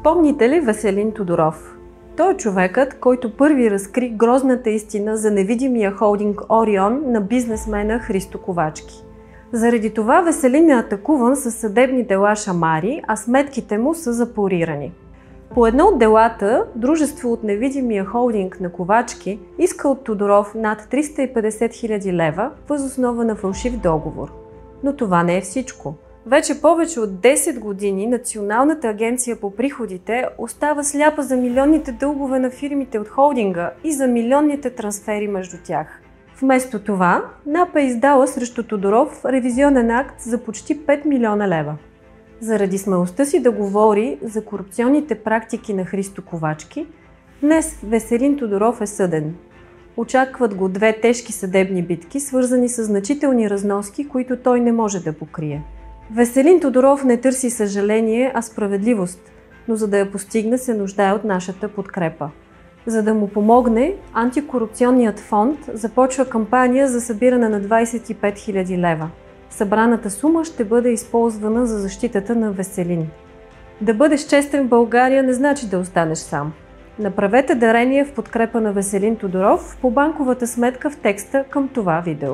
Помните ли Веселин Тодоров? Той е човекът, който първи разкри грозната истина за невидимия холдинг Орион на бизнесмена Христо Ковачки. Заради това Веселин е атакуван със съдебни дела шамари, а сметките му са запорирани. По едно от делата, дружество от невидимия холдинг на Ковачки иска от Тодоров над 350 000 лева въз основа на фалшив договор. Но това не е всичко. Вече повече от 10 години Националната агенция по приходите остава сляпа за милионните дългове на фирмите от холдинга и за милионните трансфери между тях. Вместо това, НАП е издала срещу Тодоров ревизионен акт за почти 5 милиона лева. Заради смелостта си да говори за корупционните практики на Христо Ковачки, днес Веселин Тодоров е съден. Очакват го 2 тежки съдебни битки, свързани с значителни разноски, които той не може да покрие. Веселин Тодоров не търси съжаление, а справедливост, но за да я постигне се нуждае от нашата подкрепа. За да му помогне, антикорупционният фонд започва кампания за събиране на 25 000 лева. Събраната сума ще бъде използвана за защитата на Веселин. Да бъдеш честен в България не значи да останеш сам. Направете дарение в подкрепа на Веселин Тодоров по банковата сметка в текста към това видео.